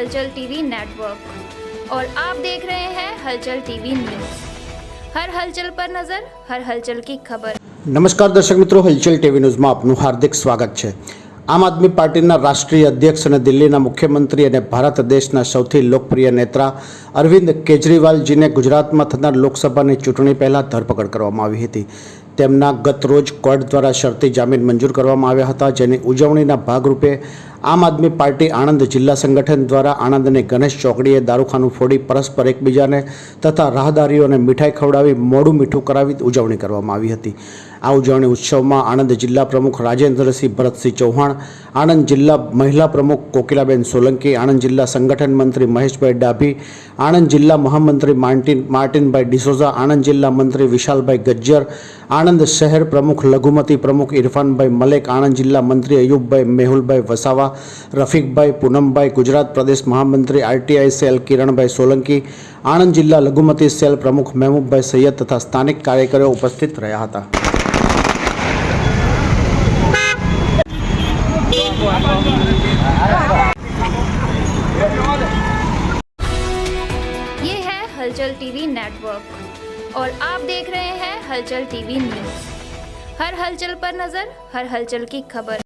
हलचल TV network और आप देख रहे हैं हलचल टीवी न्यूज़। हर हलचल पर नजर, हर हलचल की खबर। नमस्कार दर्शक मित्रों, हलचल टीवी न्यूज़માં આપનું હાર્દિક સ્વાગત છે। આમ આદમી પાર્ટીના રાષ્ટ્રીય અધ્યક્ષ અને દિલ્હીના મુખ્યમંત્રી અને ભારત દેશના સૌથી લોકપ્રિય નેતા અરવિંદ કેજરીવાલજીને ગુજરાતમાં થનાર લોકસભાની ચૂંટણી પહેલાં ધરપકડ કરવામાં આવી હતી। તેમના ગત રોજ કોર્ટ દ્વારા શરતી જામીન મંજૂર કરવામાં આવ્યા હતા, જેની ઉજવણીના ભાગરૂપે આમ આદમી પાર્ટી આણંદ જિલ્લા સંગઠન દ્વારા આણંદની ગણેશ ચોકડીએ દારૂખાનું ફોડી પરસ્પર એકબીજાને તથા રાહદારીઓને મીઠાઈ ખવડાવી મોઢું મીઠું કરાવી ઉજવણી કરવામાં આવી હતી। આ ઉજવણી ઉત્સવમાં આણંદ જિલ્લા પ્રમુખ રાજેન્દ્રસિંહ ભરતસિંહ ચૌહાણ, આણંદ જિલ્લા મહિલા પ્રમુખ કોકિલાબેન સોલંકી, આણંદ જિલ્લા સંગઠન મંત્રી મહેશભાઈ ડાભી, આણંદ જિલ્લા મહામંત્રી માર્ટિનભાઈ ડિસોઝા, આણંદ જિલ્લા મંત્રી વિશાલભાઈ ગજ્જર, આણંદ શહેર પ્રમુખ લઘુમતી પ્રમુખ ઇરફાનભાઈ મલેક, આણંદ જિલ્લા મંત્રી અયુબભાઈ મેહુલભાઈ વસાવા, રફીકભાઈ પૂનમભાઈ, ગુજરાત પ્રદેશ મહામંત્રી આરટીઆઈ સેલ કિરણભાઈ સોલંકી, આણંદ જિલ્લા લઘુમતી સેલ પ્રમુખ મહેબૂબભાઈ સૈયદ તથા સ્થાનિક કાર્યકરો ઉપસ્થિત રહ્યા હતા। ये है हलचल टीवी नेटवर्क और आप देख रहे हैं हलचल टीवी न्यूज़। हर हलचल पर नजर, हर हलचल की खबर।